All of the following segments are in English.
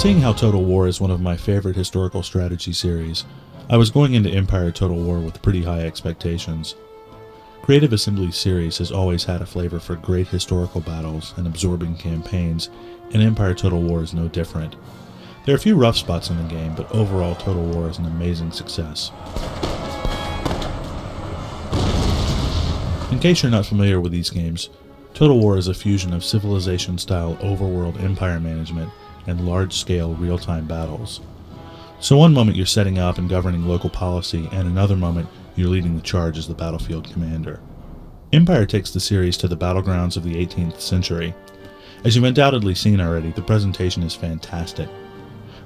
Seeing how Total War is one of my favorite historical strategy series, I was going into Empire Total War with pretty high expectations. Creative Assembly's series has always had a flavor for great historical battles and absorbing campaigns, and Empire Total War is no different. There are a few rough spots in the game, but overall Total War is an amazing success. In case you're not familiar with these games, Total War is a fusion of civilization-style overworld empire management and large-scale real-time battles. So one moment you're setting up and governing local policy, and another moment you're leading the charge as the battlefield commander. Empire takes the series to the battlegrounds of the 18th century. As you've undoubtedly seen already, the presentation is fantastic.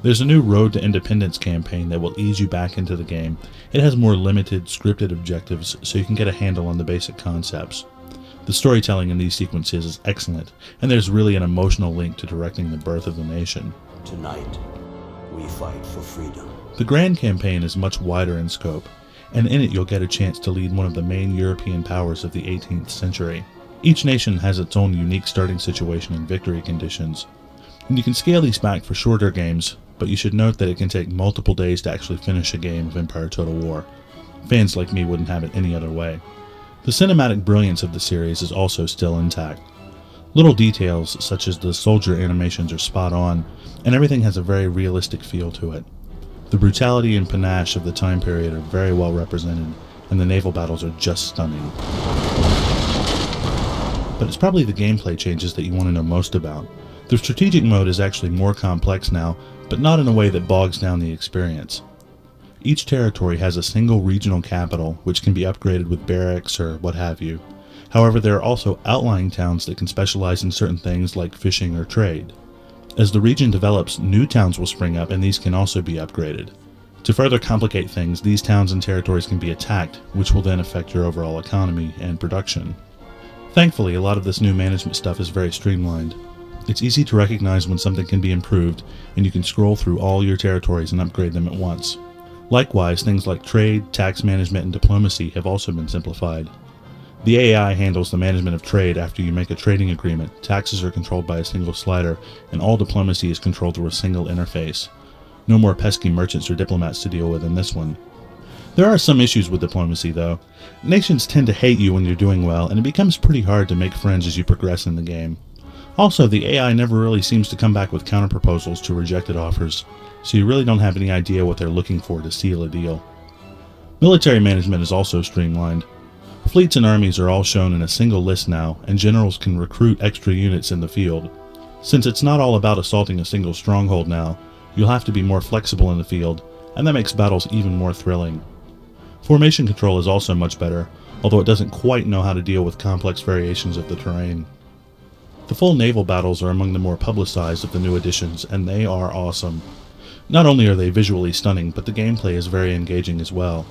There's a new Road to Independence campaign that will ease you back into the game. It has more limited, scripted objectives so you can get a handle on the basic concepts. The storytelling in these sequences is excellent, and there's really an emotional link to directing the birth of the nation. Tonight, we fight for freedom. The Grand Campaign is much wider in scope, and in it you'll get a chance to lead one of the main European powers of the 18th century. Each nation has its own unique starting situation and victory conditions. And you can scale these back for shorter games, but you should note that it can take multiple days to actually finish a game of Empire Total War. Fans like me wouldn't have it any other way. The cinematic brilliance of the series is also still intact. Little details such as the soldier animations are spot on, and everything has a very realistic feel to it. The brutality and panache of the time period are very well represented, and the naval battles are just stunning. But it's probably the gameplay changes that you want to know most about. The strategic mode is actually more complex now, but not in a way that bogs down the experience. Each territory has a single regional capital, which can be upgraded with barracks or what have you. However, there are also outlying towns that can specialize in certain things like fishing or trade. As the region develops, new towns will spring up, and these can also be upgraded. To further complicate things, these towns and territories can be attacked, which will then affect your overall economy and production. Thankfully, a lot of this new management stuff is very streamlined. It's easy to recognize when something can be improved, and you can scroll through all your territories and upgrade them at once. Likewise, things like trade, tax management, and diplomacy have also been simplified. The AI handles the management of trade after you make a trading agreement, taxes are controlled by a single slider, and all diplomacy is controlled through a single interface. No more pesky merchants or diplomats to deal with in this one. There are some issues with diplomacy though. Nations tend to hate you when you're doing well, and it becomes pretty hard to make friends as you progress in the game. Also, the AI never really seems to come back with counterproposals to rejected offers, so you really don't have any idea what they're looking for to seal a deal. Military management is also streamlined. Fleets and armies are all shown in a single list now, and generals can recruit extra units in the field. Since it's not all about assaulting a single stronghold now, you'll have to be more flexible in the field, and that makes battles even more thrilling. Formation control is also much better, although it doesn't quite know how to deal with complex variations of the terrain. The full naval battles are among the more publicized of the new additions, and they are awesome. Not only are they visually stunning, but the gameplay is very engaging as well.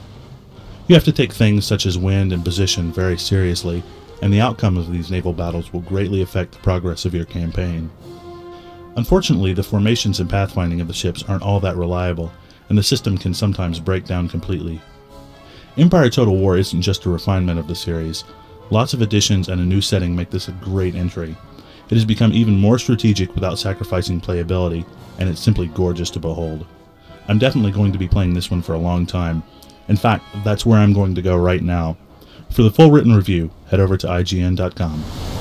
You have to take things such as wind and position very seriously, and the outcome of these naval battles will greatly affect the progress of your campaign. Unfortunately, the formations and pathfinding of the ships aren't all that reliable, and the system can sometimes break down completely. Empire Total War isn't just a refinement of the series. Lots of additions and a new setting make this a great entry. It has become even more strategic without sacrificing playability, and it's simply gorgeous to behold. I'm definitely going to be playing this one for a long time. In fact, that's where I'm going to go right now. For the full written review, head over to ign.com.